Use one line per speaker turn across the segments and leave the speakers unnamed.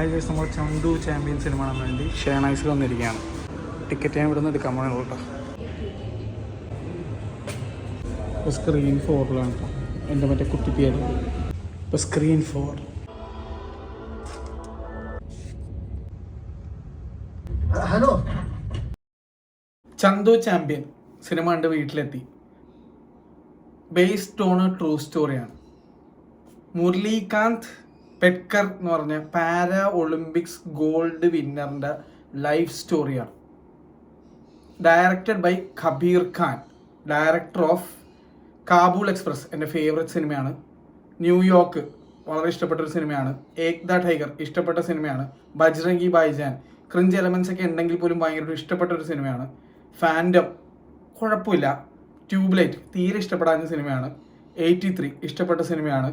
High guys, നമ്മൾ Chandu Champion cinema കാണാൻ വേണ്ടി ഷേണൈസിൽ വന്നിരിക്കുകയാണ്. ടിക്കറ്റ് ഞാൻ ഇവിടെ നിന്ന് എടുക്കാൻ പോകണേ കേട്ടോ. ഇപ്പോൾ സ്ക്രീൻ 4 കേട്ടോ. എൻ്റെ മറ്റേ കുട്ടിപ്പിയാണ് ഇപ്പോൾ screen 4.
Hello,
Chandu Champion cinema കണ്ട് വീട്ടിലെത്തി. ബേസ്ഡ് ഓൺ എ ട്രൂ സ്റ്റോറിയാണ്. മുരളീകാന്ത് പെട്കർ എന്ന് പറഞ്ഞ പാരാ ഒളിമ്പിക്സ് ഗോൾഡ് വിന്നറിൻ്റെ ലൈഫ് സ്റ്റോറിയാണ്. Directed by Kabir Khan, director of Kabul Express എൻ്റെ ഫേവറേറ്റ് സിനിമയാണ്. ന്യൂയോർക്ക് വളരെ ഇഷ്ടപ്പെട്ടൊരു സിനിമയാണ്. ഏക് ദ ടൈഗർ ഇഷ്ടപ്പെട്ട സിനിമയാണ്. ബജ്രംഗി ഭായ്ജാൻ ക്രിഞ്ച് എലമെൻസ് ഒക്കെ ഉണ്ടെങ്കിൽ പോലും ഭയങ്കര ഇഷ്ടപ്പെട്ടൊരു സിനിമയാണ്. ഫാൻഡം കുഴപ്പമില്ല. ട്യൂബ്ലൈറ്റ് തീരെ ഇഷ്ടപ്പെടാത്ത സിനിമയാണ്. 83 ഇഷ്ടപ്പെട്ട സിനിമയാണ്.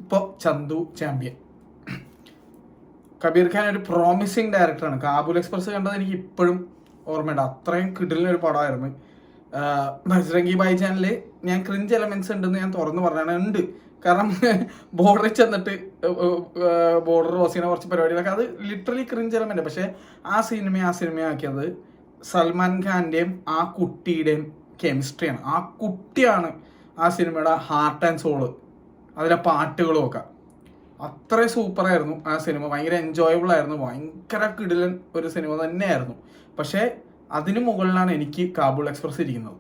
ഇപ്പോൾ ചന്തു ചാമ്പ്യൻ. കബീർ ഖാൻ ഒരു പ്രോമിസിങ് ഡയറക്ടറാണ്. കാബൂൾ എക്സ്പ്രസ് കണ്ടത് എനിക്ക് ഇപ്പോഴും ഓർമ്മയുണ്ട്. അത്രയും കിടിലൊരു പടമായിരുന്നു. ബജ്രംഗി ഭായ്ജാനിൽ ഞാൻ ക്രിഞ്ച് എലമെൻറ്റ്സ് ഉണ്ടെന്ന് ഞാൻ തുറന്ന് പറഞ്ഞാണ്. ഉണ്ട്, കാരണം ബോർഡറിൽ ചെന്നിട്ട് ബോർഡർ ക്രോസ് ചെയ്യുന്ന കുറച്ച് പരിപാടികളൊക്കെ അത് ലിറ്ററലി ക്രിഞ്ച് എലമെൻ്റ്. പക്ഷേ ആ സിനിമയാക്കിയത് സൽമാൻ ഖാൻ്റെയും ആ കുട്ടിയുടെയും കെമിസ്ട്രിയാണ്. ആ കുട്ടിയാണ് ആ സിനിമയുടെ ഹാർട്ട് ആൻഡ് സോള്. അതിലെ പാട്ടുകളും ഒക്കെ അത്രയും സൂപ്പറായിരുന്നു ആ സിനിമ. ഭയങ്കര എൻജോയബിൾ ആയിരുന്നു. ഭയങ്കര കിടിലൻ ഒരു സിനിമ തന്നെയായിരുന്നു. പക്ഷേ അതിന് മുകളിലാണ് എനിക്ക് കാബൂൾ എക്സ്പ്രസ് ഇരിക്കുന്നത്.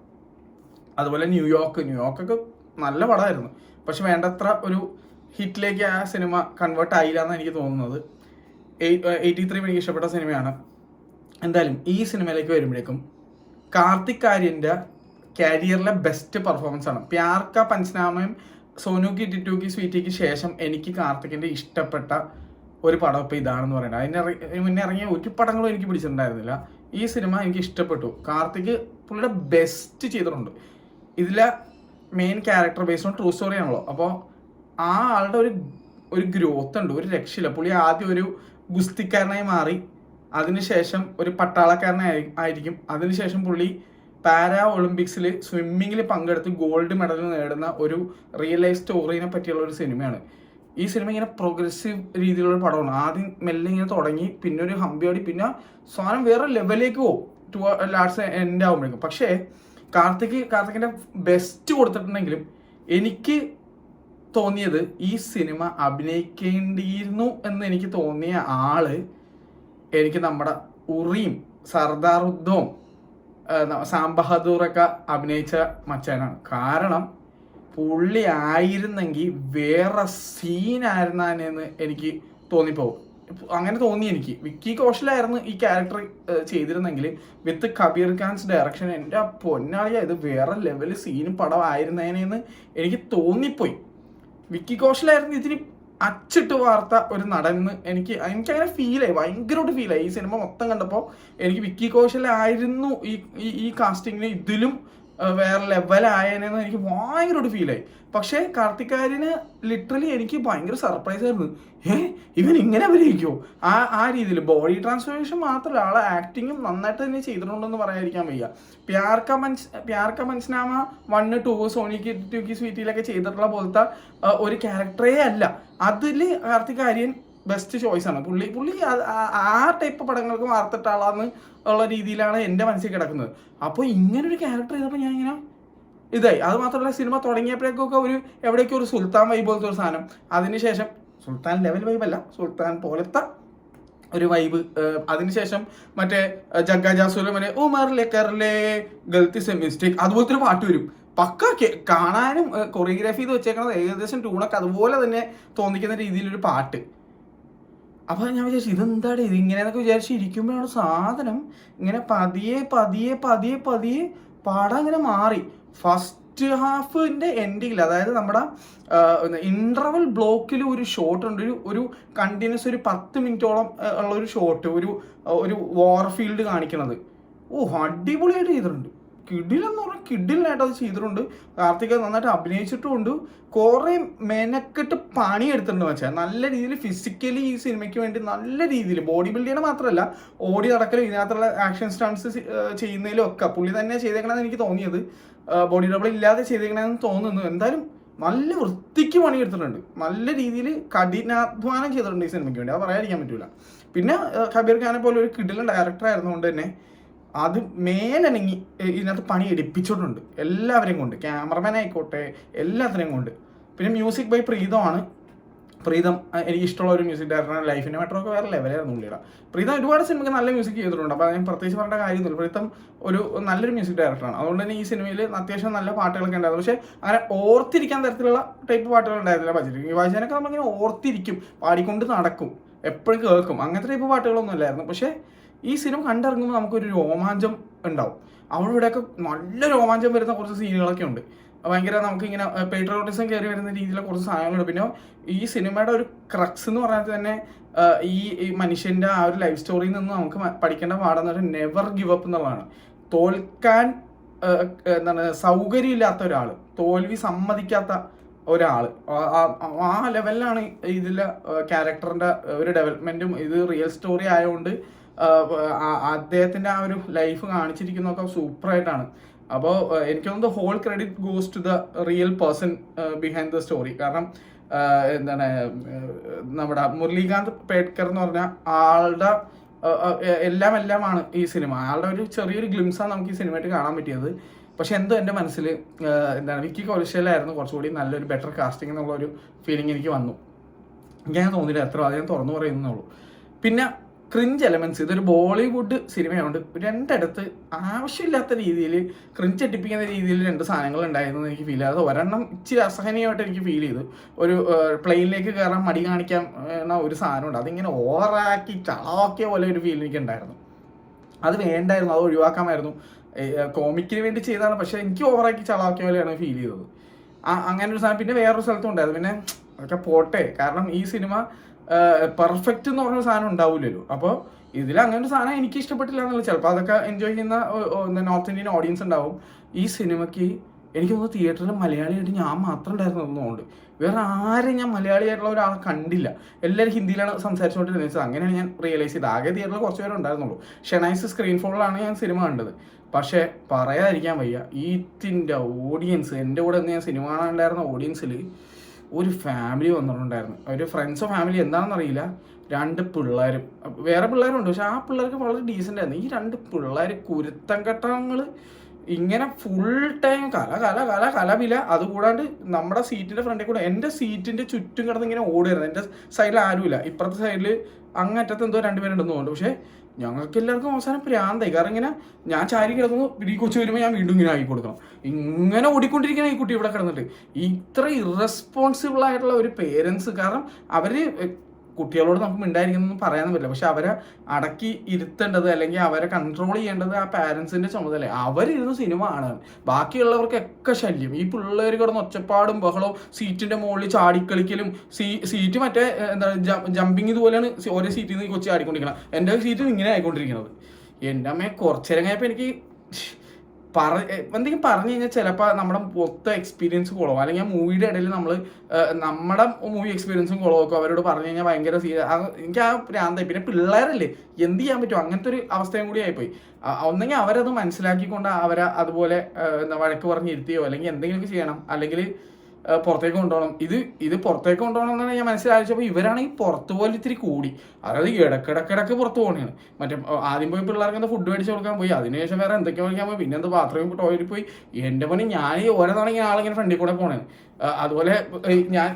അതുപോലെ ന്യൂയോർക്കൊക്കെ നല്ല പടമായിരുന്നു. പക്ഷെ വേണ്ടത്ര ഒരു ഹിറ്റിലേക്ക് ആ സിനിമ കൺവേർട്ട് ആയില്ല എന്നാണ് എനിക്ക് തോന്നുന്നത്. 83 എനിക്ക് ഇഷ്ടപ്പെട്ട സിനിമയാണ്. എന്തായാലും ഈ സിനിമയിലേക്ക് വരുമ്പോഴേക്കും കാർത്തിക് ആര്യൻ്റെ കരിയറിലെ ബെസ്റ്റ് പെർഫോമൻസ് ആണ്. പ്യാർ കാ പഞ്ചനാമയും സോനു കി ടിറ്റു കി സ്വീറ്റിക്ക് ശേഷം എനിക്ക് കാർത്തിക്കിൻ്റെ ഇഷ്ടപ്പെട്ട ഒരു പടം ഇപ്പോൾ ഇതാണെന്ന് പറയുന്നത്. അതിന് മുന്നേ ഇറങ്ങിയ ഒരു പടങ്ങളും എനിക്ക് പിടിച്ചിട്ടുണ്ടായിരുന്നില്ല. ഈ സിനിമ എനിക്ക് ഇഷ്ടപ്പെട്ടു. കാർത്തിക് പുള്ളിയുടെ ബെസ്റ്റ് ചെയ്തിട്ടുണ്ട്. ഇതിലെ main character based on true story ആണല്ലോ. അപ്പോൾ ആ ആളുടെ ഒരു ഗ്രോത്ത് ഉണ്ട്, ഒരു രക്ഷയില്ല. പുള്ളി ആദ്യം ഒരു ഗുസ്തിക്കാരനായി മാറി, അതിനുശേഷം ഒരു പട്ടാളക്കാരനായിരിക്കും. അതിനുശേഷം പുള്ളി പാരാ ഒളിമ്പിക്സിൽ സ്വിമ്മിങ്ങിൽ പങ്കെടുത്ത് ഗോൾഡ് മെഡൽ നേടുന്ന ഒരു റിയൽ ലൈഫ് സ്റ്റോറിനെ പറ്റിയുള്ള ഒരു സിനിമയാണ്. ഈ സിനിമ ഇങ്ങനെ പ്രോഗ്രസീവ് രീതിയിലുള്ള പടമാണ്. ആദ്യം മെല്ലെ ഇങ്ങനെ തുടങ്ങി, പിന്നെ ഒരു ഹമ്പിയോടി, പിന്നെ സാധനം വേറെ ലെവലിലേക്ക് പോകും ടു ലാസ്റ്റ് എൻഡ് ആകുമ്പോഴേക്കും. പക്ഷേ കാർത്തിക്കിൻ്റെ ബെസ്റ്റ് കൊടുത്തിട്ടുണ്ടെങ്കിലും എനിക്ക് തോന്നിയത് ഈ സിനിമ അഭിനയിക്കേണ്ടിയിരുന്നു എന്ന് എനിക്ക് തോന്നിയ ആള് എനിക്ക് നമ്മുടെ ഉറിയും സർദാർ ഉദ്ധവും സാം ബഹദൂറൊക്കെ അഭിനയിച്ച മച്ചാനാണ്. കാരണം പുള്ളി ആയിരുന്നെങ്കിൽ വേറെ സീനായിരുന്നെന്ന് എനിക്ക് തോന്നിപ്പോവും. അങ്ങനെ തോന്നി എനിക്ക്. വിക്കി കൗശലായിരുന്നു ഈ ക്യാരക്ടർ ചെയ്തിരുന്നെങ്കിൽ വിത്ത് കബീർ ഖാൻസ് ഡയറക്ഷൻ, എൻ്റെ പൊന്നാളിയ ഇത് വേറെ ലെവൽ സീനും പടം ആയിരുന്നേനെന്ന് എനിക്ക് തോന്നിപ്പോയി. വിക്കി കൗശലായിരുന്നു ഇതിന് അച്ചിട്ട് വാർത്ത ഒരു നടന്ന് എനിക്കങ്ങനെ ഫീലായി, ഭയങ്കരമായിട്ട് ഫീലായി. ഈ സിനിമ മൊത്തം കണ്ടപ്പോൾ എനിക്ക് വിക്കി കൗശലായിരുന്നു ഈ കാസ്റ്റിങ്ങിന് ഇതിലും വേറെ ലെവലായതെന്ന് എനിക്ക് ഭയങ്കരമായിട്ട് ഫീലായി. പക്ഷേ കാർത്തിക് ആര്യന് ലിറ്ററലി എനിക്ക് ഭയങ്കര സർപ്രൈസ് ആയിരുന്നു. ഇവൻ ഇങ്ങനെ അഭിനയിക്കുമോ? ആ രീതിയിൽ ബോഡി ട്രാൻസ്ഫോർമേഷൻ മാത്രമല്ല, ആളെ ആക്ടിങ്ങും നന്നായിട്ട് തന്നെ ചെയ്തിട്ടുണ്ടെന്ന് പറയാതിരിക്കാൻ വയ്യ. പ്യാർ കാ പഞ്ചനാമ 1, 2 സോനി കി ടിറ്റു കി സ്വീറ്റിയിലൊക്കെ ചെയ്തിട്ടുള്ള പോലത്തെ ഒരു ക്യാരക്ടറേ അല്ല. അതിൽ കാർത്തിക് ആര്യൻ ബെസ്റ്റ് ചോയ്സാണ്. പുള്ളി ആ ടൈപ്പ് പടങ്ങൾക്ക് വാർത്തിട്ട ആളാന്ന് ഉള്ള രീതിയിലാണ് എൻ്റെ മനസ്സിൽ കിടക്കുന്നത്. അപ്പോൾ ഇങ്ങനൊരു ക്യാരക്ടർ ചെയ്തപ്പോൾ ഞാൻ ഇങ്ങനെ ഇതായി. അത് മാത്രമല്ല, സിനിമ തുടങ്ങിയപ്പോഴേക്കൊക്കെ എവിടേക്കും ഒരു സുൽത്താൻ വൈബ് പോലത്തെ ഒരു സാധനം, അതിനുശേഷം സുൽത്താൻ ലെവൽ വൈബല്ല, സുൽത്താൻ പോലത്തെ ഒരു വൈബ്. അതിനുശേഷം മറ്റേ ജഗ്ഗ ജാസൂലെ മറ്റേ ഉമർലെ കർലെ ഗൾത്തി സെ മിസ്റ്റേക്ക് അതുപോലത്തെ ഒരു പാട്ട് വരും. പക്ക കാണാനും കൊറിയോഗ്രാഫി ചെയ്ത് വെച്ചേക്കണത് ഏകദേശം ട്യൂണൊക്കെ അതുപോലെ തന്നെ തോന്നിക്കുന്ന രീതിയിലൊരു പാട്ട്. അപ്പോൾ ഞാൻ വിചാരിച്ചു ഇതെന്താണ് ഇതിങ്ങനെയെന്നൊക്കെ വിചാരിച്ച് ഇരിക്കുമ്പോഴാണ് സാധനം ഇങ്ങനെ പതിയെ പാടാൻ ഇങ്ങനെ മാറി. ഫസ്റ്റ് ഹാഫിൻ്റെ എൻഡിങ്ങിൽ, അതായത് നമ്മുടെ ഇൻ്റർവൽ ബ്ലോക്കിൽ ഒരു ഷോട്ട് ഉണ്ട്, ഒരു കണ്ടിന്യൂസ് ഒരു 10 മിനിറ്റോളം ഉള്ള ഒരു ഷോട്ട്, ഒരു വാർഫീൽഡ് കാണിക്കുന്നത്. അടിപൊളിയായിട്ട് ചെയ്തിട്ടുണ്ട്. കിടിലെന്ന് പറഞ്ഞാൽ കിടിലായിട്ട് അത് ചെയ്തിട്ടുണ്ട്. കാർത്തിക് നന്നായിട്ട് അഭിനയിച്ചിട്ടുമുണ്ട്. കുറേ മെനക്കെട്ട് പണിയെടുത്തിട്ടുണ്ട് വെച്ചാൽ നല്ല രീതിയിൽ ഫിസിക്കലി ഈ സിനിമയ്ക്ക് വേണ്ടി നല്ല രീതിയിൽ ബോഡി ബിൽഡ് ചെയ്യണ മാത്രമല്ല, ഓടി നടക്കലും ഇതിനകത്തുള്ള ആക്ഷൻ സ്റ്റൺസ് ചെയ്യുന്നതിലും ഒക്കെ പുള്ളി തന്നെ ചെയ്തേക്കണമെന്ന് എനിക്ക് തോന്നിയത്. ബോഡി ഡബിൾ ഇല്ലാതെ ചെയ്തേക്കണമെന്ന് തോന്നുന്നു. എന്തായാലും നല്ല വൃത്തിക്ക് പണിയെടുത്തിട്ടുണ്ട്, നല്ല രീതിയിൽ കഠിനാധ്വാനം ചെയ്തിട്ടുണ്ട് ഈ സിനിമയ്ക്ക് വേണ്ടി, അത് പറയാതിരിക്കാൻ പറ്റില്ല. പിന്നെ കബീർ ഖാനെ പോലെ ഒരു കിടിലൻ ഡയറക്ടർ ആയിരുന്നുകൊണ്ട് തന്നെ അത് മേലനങ്ങി ഇതിനകത്ത് പണി എടുപ്പിച്ചിട്ടുണ്ട് എല്ലാവരെയും കൊണ്ട്, ക്യാമറമാൻ ആയിക്കോട്ടെ എല്ലാത്തിനെയും കൊണ്ട്. പിന്നെ മ്യൂസിക് ബൈ പ്രീതം എനിക്ക് ഇഷ്ടമുള്ള ഒരു മ്യൂസിക് ഡയറക്ടറാണ്. ലൈഫിൻ്റെ മെട്രോ ഒക്കെ വേറെ ലെവലായിരുന്നു പുള്ളിയുടെ. പ്രീതം ഒരുപാട് സിനിമയ്ക്ക് നല്ല മ്യൂസിക് ചെയ്തിട്ടുണ്ട്, അപ്പോൾ ഞാൻ പ്രത്യേകിച്ച് പറയേണ്ട കാര്യമൊന്നുമില്ല. പ്രീതം ഒരു നല്ലൊരു മ്യൂസിക് ഡയറക്ടറാണ്. അതുകൊണ്ട് തന്നെ ഈ സിനിമയിൽ അത്യാവശ്യം നല്ല പാട്ടുകളൊക്കെ ഉണ്ടായിരുന്നു. പക്ഷേ അങ്ങനെ ഓർത്തിരിക്കാൻ തരത്തിലുള്ള ടൈപ്പ് പാട്ടുകൾ ഉണ്ടായിരുന്നില്ല. ബജറ്റ് വായിച്ചാനൊക്കെ നമ്മളിങ്ങനെ ഓർത്തിരിക്കും, പാടിക്കൊണ്ട് നടക്കും, എപ്പോഴും കേൾക്കും, അങ്ങനത്തെ ടൈപ്പ് പാട്ടുകളൊന്നും അല്ലായിരുന്നു. പക്ഷേ ഈ സിനിമ കണ്ടിറങ്ങുമ്പോൾ നമുക്കൊരു രോമാഞ്ചം ഉണ്ടാവും. അവിടെ ഇവിടെയൊക്കെ നല്ല രോമാഞ്ചം വരുന്ന കുറച്ച് സീനുകളൊക്കെ ഉണ്ട്. ഭയങ്കര നമുക്കിങ്ങനെ പേട്രിയോട്ടിസം കയറി വരുന്ന രീതിയിലുള്ള കുറച്ച് സാധനങ്ങളുണ്ട്. പിന്നെ ഈ സിനിമയുടെ ഒരു ക്രക്സ് എന്ന് പറഞ്ഞാൽ തന്നെ ഈ മനുഷ്യൻ്റെ ആ ഒരു ലൈഫ് സ്റ്റോറിയിൽ നിന്ന് നമുക്ക് പഠിക്കേണ്ട പാടെന്ന് പറഞ്ഞാൽ നെവർ ഗിവ് അപ്പ് എന്നുള്ളതാണ്. തോൽക്കാൻ എന്താണ് സൗകര്യമില്ലാത്ത ഒരാൾ, തോൽവി സമ്മതിക്കാത്ത ഒരാൾ, ആ ലെവലിലാണ് ഇതിലെ ക്യാരക്ടറിൻ്റെ ഒരു ഡെവലപ്മെൻറ്റും. ഇത് റിയൽ സ്റ്റോറി ആയതുകൊണ്ട് അദ്ദേഹത്തിൻ്റെ ആ ഒരു ലൈഫ് കാണിച്ചിരിക്കുന്നതൊക്കെ സൂപ്പറായിട്ടാണ്. അപ്പോൾ എനിക്ക് തോന്നുന്നത് whole credit goes to the real person behind the story. കാരണം എന്താണ് നമ്മുടെ മുരളീകാന്ത് പേട്കർ എന്ന് പറഞ്ഞാൽ ആളുടെ എല്ലാമാണ് ഈ സിനിമ. ആളുടെ ഒരു ചെറിയൊരു ഗ്ലിംസാണ് നമുക്ക് ഈ സിനിമയായിട്ട് കാണാൻ പറ്റിയത്. പക്ഷെ എന്തോ എൻ്റെ മനസ്സിൽ എന്താണ് വിക്കി കൗശലായിരുന്നു കുറച്ചുകൂടി നല്ലൊരു ബെറ്റർ കാസ്റ്റിംഗ് എന്നുള്ളൊരു ഫീലിംഗ് എനിക്ക് വന്നു. എനിക്ക് തോന്നിയില്ല, എത്ര അധികം തുറന്നു പറയുന്നുള്ളൂ. പിന്നെ ക്രിഞ്ച് എലമെൻറ്റ്സ്, ഇതൊരു ബോളിവുഡ് സിനിമയുണ്ട്, രണ്ടിടത്ത് ആവശ്യമില്ലാത്ത രീതിയിൽ ക്രിഞ്ച് അടിപ്പിക്കുന്ന രീതിയിൽ രണ്ട് സാധനങ്ങൾ ഉണ്ടായിരുന്നു എനിക്ക് ഫീൽ ചെയ്തത്. ഒരെണ്ണം ഇച്ചിരി അസഹനീയമായിട്ട് എനിക്ക് ഫീൽ ചെയ്തു. ഒരു പ്ലെയിനിലേക്ക് കയറാൻ മടി കാണിക്കാൻ ഒരു സാധനമുണ്ട്, അതിങ്ങനെ ഓവറാക്കി ചളവാക്കിയ പോലെ ഒരു ഫീൽ എനിക്ക് ഉണ്ടായിരുന്നു. അത് വേണ്ടായിരുന്നു, അത് ഒഴിവാക്കാമായിരുന്നു. കോമിക്കിന് വേണ്ടി ചെയ്തതാണ്, പക്ഷേ എനിക്ക് ഓവറാക്കി ചളവാക്കിയ പോലെയാണ് ഫീൽ ചെയ്തത്. അങ്ങനെ ഒരു സാധനം. പിന്നെ വേറൊരു സ്ഥലത്തും ഉണ്ടായിരുന്നു. പിന്നെ അതൊക്കെ പോട്ടെ, കാരണം ഈ സിനിമ പെർഫെക്റ്റ് എന്ന് പറഞ്ഞ സാധനം ഉണ്ടാവില്ലല്ലോ. അപ്പോൾ ഇതിൽ അങ്ങനെ ഒരു സാധനം എനിക്ക് ഇഷ്ടപ്പെട്ടില്ല എന്നുള്ള, ചിലപ്പോൾ അതൊക്കെ എൻജോയ് ചെയ്യുന്ന നോർത്ത് ഇന്ത്യൻ ഓഡിയൻസ് ഉണ്ടാവും. ഈ സിനിമയ്ക്ക് എനിക്ക് തോന്നുന്നു തിയേറ്ററിൽ മലയാളിയായിട്ട് ഞാൻ മാത്രം ഉണ്ടായിരുന്നു തോന്നുന്നുണ്ട്. വേറെ ആരും ഞാൻ മലയാളിയായിട്ടുള്ള ഒരാളെ കണ്ടില്ല. എല്ലാവരും ഹിന്ദിയിലാണ് സംസാരിച്ചുകൊണ്ടിരുന്നത്. അങ്ങനെയാണ് ഞാൻ റിയലൈസ് ചെയ്തത്. ആകെ തിയേറ്ററിൽ കുറച്ച് പേരെ ഉണ്ടായിരുന്നുള്ളൂ. ഷെനൈസ് സ്ക്രീൻ ഫോണിലാണ് ഞാൻ സിനിമ കണ്ടത്. പക്ഷേ പറയാതിരിക്കാൻ വയ്യ, ഈത്തിൻ്റെ ഓഡിയൻസ്, എൻ്റെ കൂടെ ഞാൻ സിനിമ കാണാനുണ്ടായിരുന്ന ഓഡിയൻസിൽ ഒരു ഫാമിലി വന്നിട്ടുണ്ടായിരുന്നു. ഒരു ഫ്രണ്ട്സോ ഫാമിലി എന്താണെന്നറിയില്ല, രണ്ട് പിള്ളേരും, വേറെ പിള്ളേരുണ്ട്, പക്ഷെ ആ പിള്ളേർക്ക് വളരെ ഡീസൻ്റ് ആയിരുന്നു. ഈ രണ്ട് പിള്ളേർ കുരുത്തം കെട്ടങ്ങൾ ഇങ്ങനെ ഫുൾ ടൈം കലവില. അതുകൂടാണ്ട് നമ്മുടെ സീറ്റിൻ്റെ ഫ്രണ്ടിൽ കൂടെ, എൻ്റെ സീറ്റിൻ്റെ ചുറ്റും കിടന്ന് ഇങ്ങനെ ഓടുമായിരുന്നു. എൻ്റെ സൈഡിൽ ആരുമില്ല, ഇപ്പുറത്തെ സൈഡിൽ അങ്ങറ്റത്ത് എന്തോ രണ്ടുപേരുണ്ടെന്ന് തോന്നുന്നു. പക്ഷേ ഞങ്ങൾക്ക് എല്ലാവർക്കും അവസാനം പ്രാന്തായി. കാരണം ഇങ്ങനെ ഞാൻ ചാരി കിടന്നു, ഈ കൊച്ചു വരുമ്പോൾ ഞാൻ വീണ്ടും ഇങ്ങനെ ആക്കി കൊടുക്കണം. ഇങ്ങനെ ഓടിക്കൊണ്ടിരിക്കുന്ന ഈ കുട്ടി ഇവിടെ കിടന്നിട്ട്. ഇത്ര ഇറസ്പോൺസിബിൾ ആയിട്ടുള്ള ഒരു പേരൻസ്. കാരണം അവർ കുട്ടികളോട് നമുക്ക് മിണ്ടായിരിക്കുന്നൊന്നും പറയാനൊന്നും പറ്റില്ല, പക്ഷെ അവരെ അടക്കി ഇരുത്തേണ്ടത് അല്ലെങ്കിൽ അവരെ കൺട്രോൾ ചെയ്യേണ്ടത് ആ പാരൻസിൻ്റെ ചുമതല. അവരിരുന്ന് സിനിമ കാണാൻ, ബാക്കിയുള്ളവർക്കൊക്കെ ശല്യം. ഈ പിള്ളേർ കിടന്ന് ഒച്ചപ്പാടും ബഹളവും, സീറ്റിൻ്റെ മുകളിൽ ചാടിക്കളിക്കലും, സീറ്റ് മറ്റേ എന്താ ജമ്പിങ് ഇതുപോലെയാണ് ഓരോ സീറ്റിൽ നിന്ന് കൊച്ചു ചാടിക്കൊണ്ടിരിക്കണം. എൻ്റെ സീറ്റ് ഇങ്ങനെ ആയിക്കൊണ്ടിരിക്കുന്നത്. എൻ്റെ അമ്മയെ കുറച്ചു നേരം കഴിഞ്ഞപ്പോൾ എനിക്ക് എന്തെങ്കിലും പറഞ്ഞു കഴിഞ്ഞാൽ ചിലപ്പോൾ നമ്മുടെ മൊത്തം എക്സ്പീരിയൻസ് കുളവും, അല്ലെങ്കിൽ ആ മൂവിയുടെ ഇടയിൽ നമ്മുടെ മൂവി എക്സ്പീരിയൻസും കുളമൊക്കെ അവരോട് പറഞ്ഞു കഴിഞ്ഞാൽ ഭയങ്കര എനിക്ക് ആ ഭ്രാന്തായി. പിന്നെ പിള്ളേരല്ലേ, എന്ത് ചെയ്യാൻ പറ്റും, അങ്ങനത്തെ ഒരു അവസ്ഥയും കൂടി ആയിപ്പോയി. ഒന്നെങ്കിൽ അവരത് മനസ്സിലാക്കിക്കൊണ്ട് അവരെ അതുപോലെ വഴക്ക് പറഞ്ഞിരുത്തിയോ അല്ലെങ്കിൽ എന്തെങ്കിലുമൊക്കെ ചെയ്യണം, അല്ലെങ്കിൽ പുറത്തേക്ക് കൊണ്ടുപോകണം. ഇത് പുറത്തേക്ക് കൊണ്ടുപോകണം എന്നാണ് ഞാൻ മനസ്സിലാക്കിയപ്പോൾ ഇവരാണെങ്കിൽ പുറത്ത് പോലെ ഇത്തിരി കൂടി. അതായത് ഇടക്കിടക്ക് പുറത്ത് പോകണതാണ്. മറ്റേ ആദ്യം പോയി പിള്ളേർക്ക് എന്താ ഫുഡ് മേടിച്ച് കൊടുക്കാൻ പോയി, അതിനുശേഷം വേറെ എന്തൊക്കെ മേടിക്കാൻ പോയി, പിന്നെ എന്താ ബാത്റൂമിൽ ടോയ്ലറ്റിൽ പോയി. എൻ്റെ പണി ഞാൻ ഓരോ തവണ ഇങ്ങനെ ആളിങ്ങനെ ഫ്രണ്ടിൽ കൂടെ പോകണേ. അതുപോലെ ഞാൻ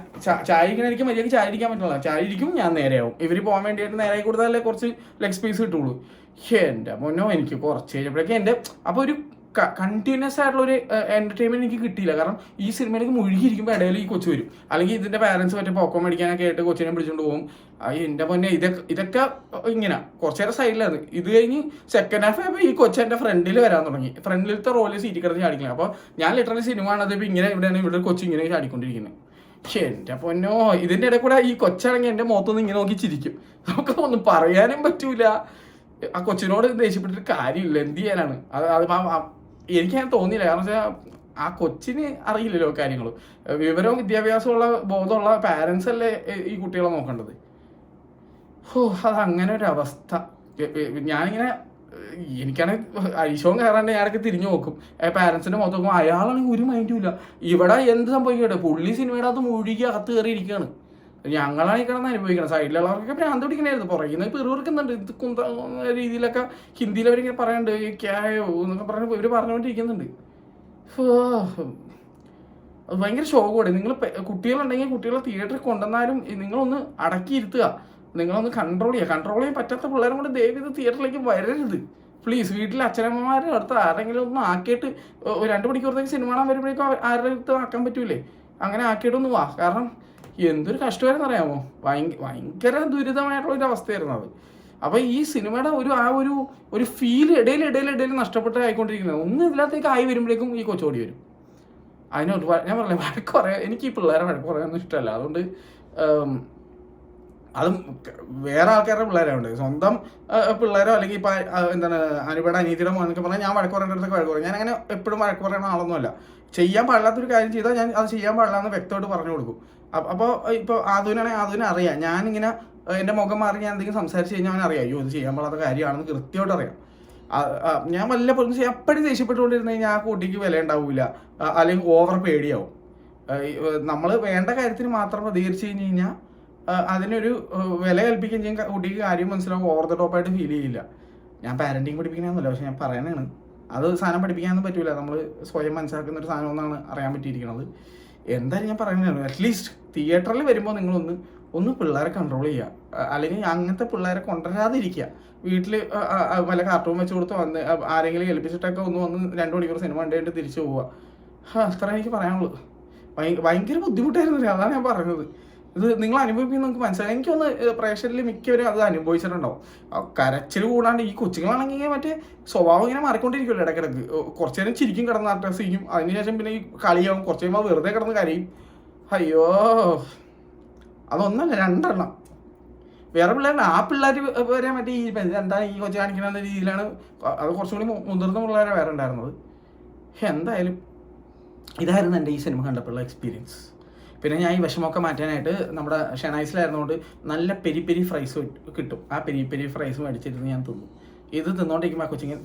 ചായ ഇരിക്കണ, എനിക്ക് മര്യാദയ്ക്ക് ചായ ഇരിക്കാൻ പറ്റില്ല. ചായ ഇരിക്കും, ഞാൻ നേരെയാവും. ഇവർ പോകാൻ വേണ്ടിയിട്ട് നേരെ കൊടുത്താലേ കുറച്ച് ലെഗ് സ്പേസ് കിട്ടുള്ളൂ. എൻ്റെ മുന്നോ എനിക്ക് കുറച്ച് കഴിഞ്ഞപ്പോഴേക്കും എൻ്റെ അപ്പോൾ ഒരു കണ്ടിന്യൂസ് ആയിട്ടുള്ളൊരു എൻ്റർടൈൻമെൻറ്റ് എനിക്ക് കിട്ടിയില്ല. കാരണം ഈ സിനിമയിലേക്ക് മുഴുകിയിരിക്കുമ്പോൾ ഇടയിൽ ഈ കൊച്ചു വരും, അല്ലെങ്കിൽ ഇതിൻ്റെ പാരൻസ് മറ്റേ പോക്കോ മേടിക്കാനൊക്കെ ആയിട്ട് കൊച്ചിനെ പിടിച്ചുകൊണ്ട് പോകും. എൻ്റെ പൊന്നെ ഇതൊക്കെ ഇങ്ങനെ കുറച്ച് നേരം സൈഡിലാണ്. ഇത് കഴിഞ്ഞ് സെക്കൻഡ് ഹാഫ് ആയപ്പോൾ ഈ കൊച്ചെൻ്റെ ഫ്രണ്ടിൽ വരാൻ തുടങ്ങി. ഫ്രണ്ടിലത്തെ റോളിൽ സീറ്റിൽ കിടന്ന് ചാടിക്കണം. അപ്പോൾ ഞാൻ ലിറ്ററലി സിനിമ കാണാതെ ഇപ്പോൾ ഇങ്ങനെ ഇവിടെ കൊച്ചു ഇങ്ങനെ ചാടിക്കൊണ്ടിരിക്കുന്നത്. എൻ്റെ പൊന്നോ, ഇതിൻ്റെ ഇടയിൽ കൂടെ ഈ കൊച്ചാണെങ്കിൽ എൻ്റെ മുഖത്തൊന്നും ഇങ്ങനെ നോക്കി ചിരിക്കും. നമുക്ക് ഒന്നും പറയാനും പറ്റൂല. ആ കൊച്ചിനോട് ദേഷ്യപ്പെട്ടിട്ട് കാര്യമില്ല, എന്ത് ചെയ്യാനാണ്. അത് എനിക്ക് ഞാൻ തോന്നിയില്ല. കാരണം വെച്ചാൽ ആ കൊച്ചിന് അറിയില്ലല്ലോ കാര്യങ്ങൾ. വിവരവും വിദ്യാഭ്യാസമുള്ള ബോധമുള്ള പാരൻസ് അല്ലേ ഈ കുട്ടികളെ നോക്കേണ്ടത്. അതങ്ങനെ ഒരു അവസ്ഥ. ഞാനിങ്ങനെ എനിക്കാണെങ്കിൽ ഐശോം കയറാണ്ട് ഞാനൊക്കെ തിരിഞ്ഞു നോക്കും, പാരൻസിന്റെ മുഖത്ത് നോക്കും, അയാളാണെങ്കിൽ ഒരു മൈൻഡും ഇല്ല. ഇവിടെ എന്ത് സംഭവിക്കട്ടെ, പുള്ളി സിനിമയുടെ അത് മുഴുകി അകത്ത് കയറി ഇരിക്കുകയാണ്. ഞങ്ങളാണ് ഈ കിടന്ന് അനുഭവിക്കണം. സൈഡിലുള്ളവർക്കൊക്കെ ഭ്രാന്ത് പിടിക്കണായിരുന്നു, പുറകിൽ പിറുവിറുക്കുന്നുണ്ട്. ഇത് രീതിയിലൊക്കെ ഹിന്ദിയിൽ അവരിങ്ങനെ പറയുന്നുണ്ട്, ക്യായോ എന്നൊക്കെ പറഞ്ഞ് ഇവർ പറഞ്ഞുകൊണ്ടിരിക്കുന്നുണ്ട്. അത് ഭയങ്കര ശോകമാണ്. നിങ്ങൾ കുട്ടികളുണ്ടെങ്കിൽ കുട്ടികളെ തിയേറ്ററിൽ കൊണ്ടുവന്നാലും നിങ്ങളൊന്ന് അടക്കിയിരുത്തുക, നിങ്ങളൊന്ന് കൺട്രോൾ ചെയ്യാൻ പറ്റാത്ത പിള്ളേരും കൊണ്ട് ദയവ് ഇത് തിയേറ്ററിലേക്ക് വരരുത് പ്ലീസ്. വീട്ടിലെ അച്ഛനമ്മമാരുടെ അടുത്ത് ആരെങ്കിലും ഒന്ന് ആക്കിയിട്ട് 2 മണിക്കൂറത്തേക്ക് സിനിമ കാണാൻ വരുമ്പോഴേക്കും ആരുടെ അടുത്ത് ആക്കാൻ പറ്റൂലേ, അങ്ങനെ ആക്കിയിട്ടൊന്ന് വാ. കാരണം എന്തൊരു കഷ്ടമായിരുന്നു അറിയാമോ, ഭയങ്കര ദുരിതമായിട്ടുള്ള ഒരു അവസ്ഥയായിരുന്നു അത്. അപ്പോൾ ഈ സിനിമയുടെ ഒരു ഫീൽ ഇടയിൽ നഷ്ടപ്പെട്ട് ആയിക്കൊണ്ടിരിക്കുന്നത്. ഒന്നും ഇതിനകത്തേക്ക് ആയി വരുമ്പോഴേക്കും ഈ കൊച്ചോടി വരും. അതിനോട് ഞാൻ പറഞ്ഞില്ലേ, വഴക്ക് പറയാം, എനിക്ക് ഈ പിള്ളേരെ വഴക്ക് പറയാനൊന്നും ഇഷ്ടമല്ല. അതുകൊണ്ട് അതും വേറെ ആൾക്കാരുടെ പിള്ളേരുണ്ട്, സ്വന്തം പിള്ളേരോ അല്ലെങ്കിൽ ഇപ്പം എന്താണ് അനുപയുടെ അനീതിയുടെ മോനൊക്കെ പറഞ്ഞാൽ ഞാൻ വഴക്ക് പറയേണ്ട അടുത്തൊക്കെ വഴക്ക് പറയും. ഞാൻ അങ്ങനെ എപ്പോഴും വഴക്ക് പറയുന്ന ആളൊന്നുമല്ല. ചെയ്യാൻ പാടില്ലാത്തൊരു കാര്യം ചെയ്താൽ ഞാൻ അത് ചെയ്യാൻ പാടില്ല എന്ന് വ്യക്തമായിട്ട് പറഞ്ഞു കൊടുക്കും. അപ്പോൾ ഇപ്പോൾ ആദുവിനാണെങ്കിൽ ആദുവിനെ അറിയാം, ഞാനിങ്ങനെ എൻ്റെ മുഖം മാറി ഞാൻ എന്തെങ്കിലും സംസാരിച്ച് കഴിഞ്ഞാൽ അവൻ അറിയാം, അയ്യോ ഇത് ചെയ്യാൻ പാടാത്ത കാര്യമാണെന്ന് കൃത്യമായിട്ട് അറിയാം. ഞാൻ വല്ലപ്പോഴും എപ്പോഴും ദേഷ്യപ്പെട്ടുകൊണ്ടിരുന്നു കഴിഞ്ഞാൽ ആ കുട്ടിക്ക് വില ഉണ്ടാവില്ല, അല്ലെങ്കിൽ ഓവർ പേടിയാവും. നമ്മൾ വേണ്ട കാര്യത്തിന് മാത്രം പ്രതികരിച്ച് കഴിഞ്ഞ് കഴിഞ്ഞാൽ അതിനൊരു വില കൽപ്പിക്കുകയും ചെയ്യും, കുട്ടിക്ക് കാര്യം മനസ്സിലാവും, ഓവർ ദ ടോപ്പായിട്ട് ഫീൽ ചെയ്യില്ല. ഞാൻ പാരൻറ്റിങ് പഠിപ്പിക്കണമെന്നല്ല, പക്ഷെ ഞാൻ പറയാനാണ് അത് സാധനം പഠിപ്പിക്കാനൊന്നും പറ്റില്ല. നമ്മൾ സ്വയം മനസ്സിലാക്കുന്ന ഒരു സാധനം ഒന്നാണ് അറിയാൻ പറ്റിയിരിക്കുന്നത്. എന്തായാലും ഞാൻ പറയുന്നത് അറ്റ്ലീസ്റ്റ് തിയേറ്ററിൽ വരുമ്പോൾ നിങ്ങളൊന്ന് പിള്ളേരെ കൺട്രോൾ ചെയ്യുക, അല്ലെങ്കിൽ അങ്ങനത്തെ പിള്ളേരെ കൊണ്ടുവരാതിരിക്കുക. വീട്ടിൽ വല്ല കാർട്ടൂൺ വെച്ച് കൊടുത്ത് വന്ന് ആരെങ്കിലും ഏൽപ്പിച്ചിട്ടൊക്കെ വന്ന് 2 മണിക്കൂർ സിനിമ കണ്ടിട്ട് തിരിച്ചു പോവുക. അത്ര എനിക്ക് പറയാനുള്ളൂ. ഭയങ്കര ബുദ്ധിമുട്ടായിരുന്നു, അതാണ് ഞാൻ പറഞ്ഞത്. ഇത് നിങ്ങൾ അനുഭവിക്കുന്നത് നമുക്ക് മനസ്സിലായി. എനിക്കൊന്ന് പ്രേക്ഷകരിൽ മിക്കവരും അത് അനുഭവിച്ചിട്ടുണ്ടാവും. കരച്ചിൽ കൂടാണ്ട് ഈ കൊച്ചുങ്ങളാണെങ്കിൽ മറ്റേ സ്വഭാവം ഇങ്ങനെ മാറിക്കൊണ്ടിരിക്കുമല്ലോ ഇടയ്ക്കിടയ്ക്ക്. കുറച്ചു നേരം ചിരിക്കും, കിടന്ന് അഡ്രസ് ചെയ്യും, അതിനുശേഷം പിന്നെ ഈ കളിയാവും, കുറച്ച് കഴിയുമ്പോൾ വെറുതെ കിടന്ന് കരയും. അയ്യോ, അതൊന്നല്ല 2 എണ്ണം വേറെ പിള്ളേരുണ്ട്. ആ പിള്ളേർ വരെ മറ്റേ ഈ എന്താ ഈ കൊച്ചു കാണിക്കുന്ന രീതിയിലാണ്. അത് കുറച്ചും കൂടി മുതിർന്ന പിള്ളേരെ വേറെ ഉണ്ടായിരുന്നത്. എന്തായാലും ഇതായിരുന്നു എൻ്റെ ഈ സിനിമ കണ്ടപ്പോഴുള്ള എക്സ്പീരിയൻസ്. പിന്നെ ഞാൻ ഈ വിഷമമൊക്കെ മാറ്റാനായിട്ട് നമ്മുടെ ഷെനൈസിലായിരുന്നുകൊണ്ട് നല്ല പെരി ഫ്രൈസ് കിട്ടും. ആ പെരി ഫ്രൈസ് മേടിച്ചിരുന്ന് ഞാൻ തിന്നു. ഇത് തിന്നുകൊണ്ടിരിക്കുമ്പോൾ ആ കൊച്ചിങ്ങനെ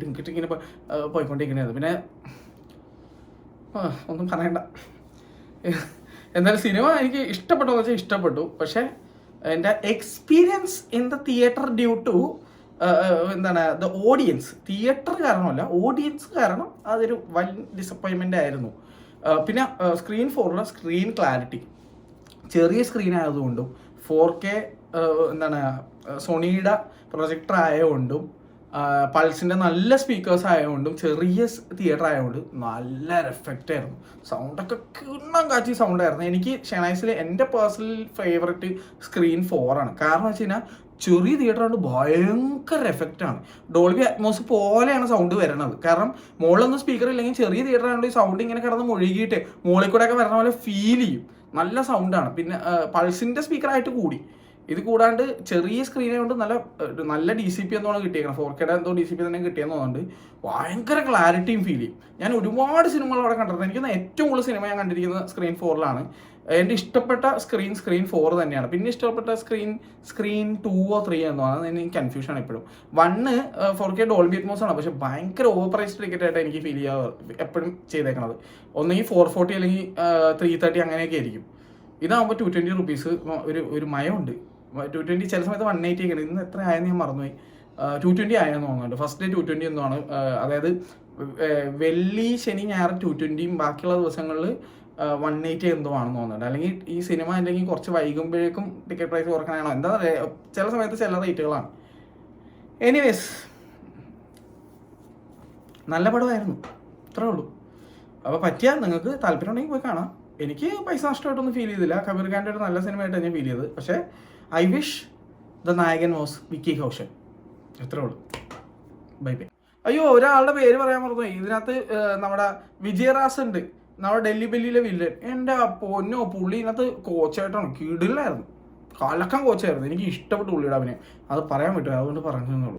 ഡിങ്കിട്ട് ഇങ്ങനെ പോയിക്കൊണ്ടിരിക്കുന്നത്. പിന്നെ ഒന്നും പറയണ്ട. എന്തായാലും സിനിമ എനിക്ക് ഇഷ്ടപ്പെട്ടു വെച്ചാൽ ഇഷ്ടപ്പെട്ടു. പക്ഷേ എൻ്റെ experience in the theatre due to എന്താണ് ദ ഓഡിയൻസ്, തിയേറ്റർ കാരണമല്ല, ഓഡിയൻസ് കാരണം അതൊരു വലിയ ഡിസപ്പോയിൻമെൻ്റ് ആയിരുന്നു. പിന്നെ സ്ക്രീൻ 4 സ്ക്രീൻ ക്ലാരിറ്റി, ചെറിയ സ്ക്രീൻ ആയതുകൊണ്ടും 4K എന്താണ് സോണിയുടെ പ്രൊജക്ടർ ആയതുകൊണ്ടും പൾസിൻ്റെ നല്ല സ്പീക്കേഴ്സ് ആയതുകൊണ്ടും ചെറിയ തിയേറ്റർ ആയതുകൊണ്ട് നല്ല എഫക്റ്റ് ആയിരുന്നു. സൗണ്ടൊക്കെ കിണ്ണം കാച്ചി സൗണ്ടായിരുന്നു. എനിക്ക് ഷെനൈസിൽ എൻ്റെ പേഴ്സണൽ ഫേവററ്റ് സ്ക്രീൻ 4 ആണ്. കാരണം വെച്ച് കഴിഞ്ഞാൽ ചെറിയ തിയേറ്റർ കൊണ്ട് ഭയങ്കര എഫക്റ്റാണ്. ഡോൾബി അറ്റ്മോസ് പോലെയാണ് സൗണ്ട് വരണത്. കാരണം മുകളിലൊന്നും സ്പീക്കർ ഇല്ലെങ്കിൽ ചെറിയ തിയേറ്റർ ആയതുകൊണ്ട് ഈ സൗണ്ട് ഇങ്ങനെ കിടന്ന് മുഴുകിയിട്ട് മുകളിൽ കൂടെ ഒക്കെ വരണ പോലെ ഫീൽ ചെയ്യും. നല്ല സൗണ്ടാണ്. പിന്നെ പൾസിൻ്റെ സ്പീക്കറായിട്ട് കൂടി. ഇത് കൂടാണ്ട് ചെറിയ സ്ക്രീനെ കൊണ്ട് നല്ല DCP എന്തോണം കിട്ടിയേക്കണം, 4Kയുടെ എന്തോ DCP തന്നെ കിട്ടിയെന്ന് തോന്നുന്നുണ്ട്. ഭയങ്കര ക്ലാരിറ്റിയും ഫീൽ ചെയ്യും. ഞാൻ ഒരുപാട് സിനിമകൾ അവിടെ കണ്ടിട്ടുണ്ട്. എനിക്ക് ഏറ്റവും കൂടുതൽ സിനിമ ഞാൻ കണ്ടിരിക്കുന്നത് സ്ക്രീൻ 4 എൻ്റെ ഇഷ്ടപ്പെട്ട സ്ക്രീൻ 4 തന്നെയാണ്. പിന്നെ ഇഷ്ടപ്പെട്ട സ്ക്രീൻ 2 3 എന്നോ ആണ്, എനിക്ക് കൺഫ്യൂഷൻ എപ്പോഴും. 1 4K ഡോൾബി അറ്റ്മോസ് ആണ്, പക്ഷെ ഭയങ്കര ഓവർ പ്രൈസ്ഡ് ടിക്കറ്റ് ആയിട്ട് എനിക്ക് ഫീൽ ചെയ്യാറ് എപ്പോഴും ചെയ്തേക്കണത്. ഒന്നെങ്കിൽ 440 അല്ലെങ്കിൽ 330 അങ്ങനെയൊക്കെ ആയിരിക്കും. ഇതാകുമ്പോൾ 220 rupees ഒരു മയമുണ്ട്. 220 ചില സമയത്ത് 180 ഒക്കെ ഉണ്ട്. ഇന്ന് എത്ര ആയെന്ന് ഞാൻ മറന്നുപോയി. 220 ആയെന്ന് തോന്നുന്നുണ്ട്. ഫസ്റ്റ് ഡേ 220 എന്നാണ്. അതായത് വെള്ളി ശനി ഞായർ 220യും ബാക്കിയുള്ള ദിവസങ്ങളിൽ 180 എന്തോ ആണെന്ന് തോന്നുന്നുണ്ട്. അല്ലെങ്കിൽ ഈ സിനിമ അല്ലെങ്കിൽ കുറച്ച് വൈകുമ്പോഴേക്കും ടിക്കറ്റ് പ്രൈസ് കുറക്കണോ എന്താ പറയുക, ചില സമയത്ത് ചില റേറ്റുകളാണ്. എനിവേസ് നല്ല പടമായിരുന്നു, ഇത്രേ ഉള്ളൂ. അപ്പോൾ പറ്റിയാൽ നിങ്ങൾക്ക് താല്പര്യം ഉണ്ടെങ്കിൽ പോയി കാണാം. എനിക്ക് പൈസ നഷ്ടമായിട്ടൊന്നും ഫീൽ ചെയ്തില്ല. കബീർ ഖാൻ്റെ ഒരു നല്ല സിനിമയായിട്ട് ഞാൻ ഫീൽ ചെയ്തത്. പക്ഷേ ഐ വിഷ് ദ നായകൻ വാസ് വിക്കി കൗശൽ. എത്രേ ഉള്ളൂ. ബൈ. അയ്യോ, ഒരാളുടെ പേര് പറയാൻ മറന്നു. ഇതിനകത്ത് നമ്മുടെ വിജയറാസ് ഉണ്ട്, നമ്മുടെ ഡൽഹി ബെല്ലിയിലെ വില്ലൻ. എൻ്റെ പൊന്നോ, പുള്ളി ഇതിനകത്ത് കോച്ചായിട്ടാണ്, കിടിലായിരുന്നു, കലക്കം കോച്ചായിരുന്നു. എനിക്ക് ഇഷ്ടപ്പെട്ടു പുള്ളിയുടെ അഭിനയം. അത് പറയാൻ പറ്റുമോ, അതുകൊണ്ട് പറഞ്ഞു.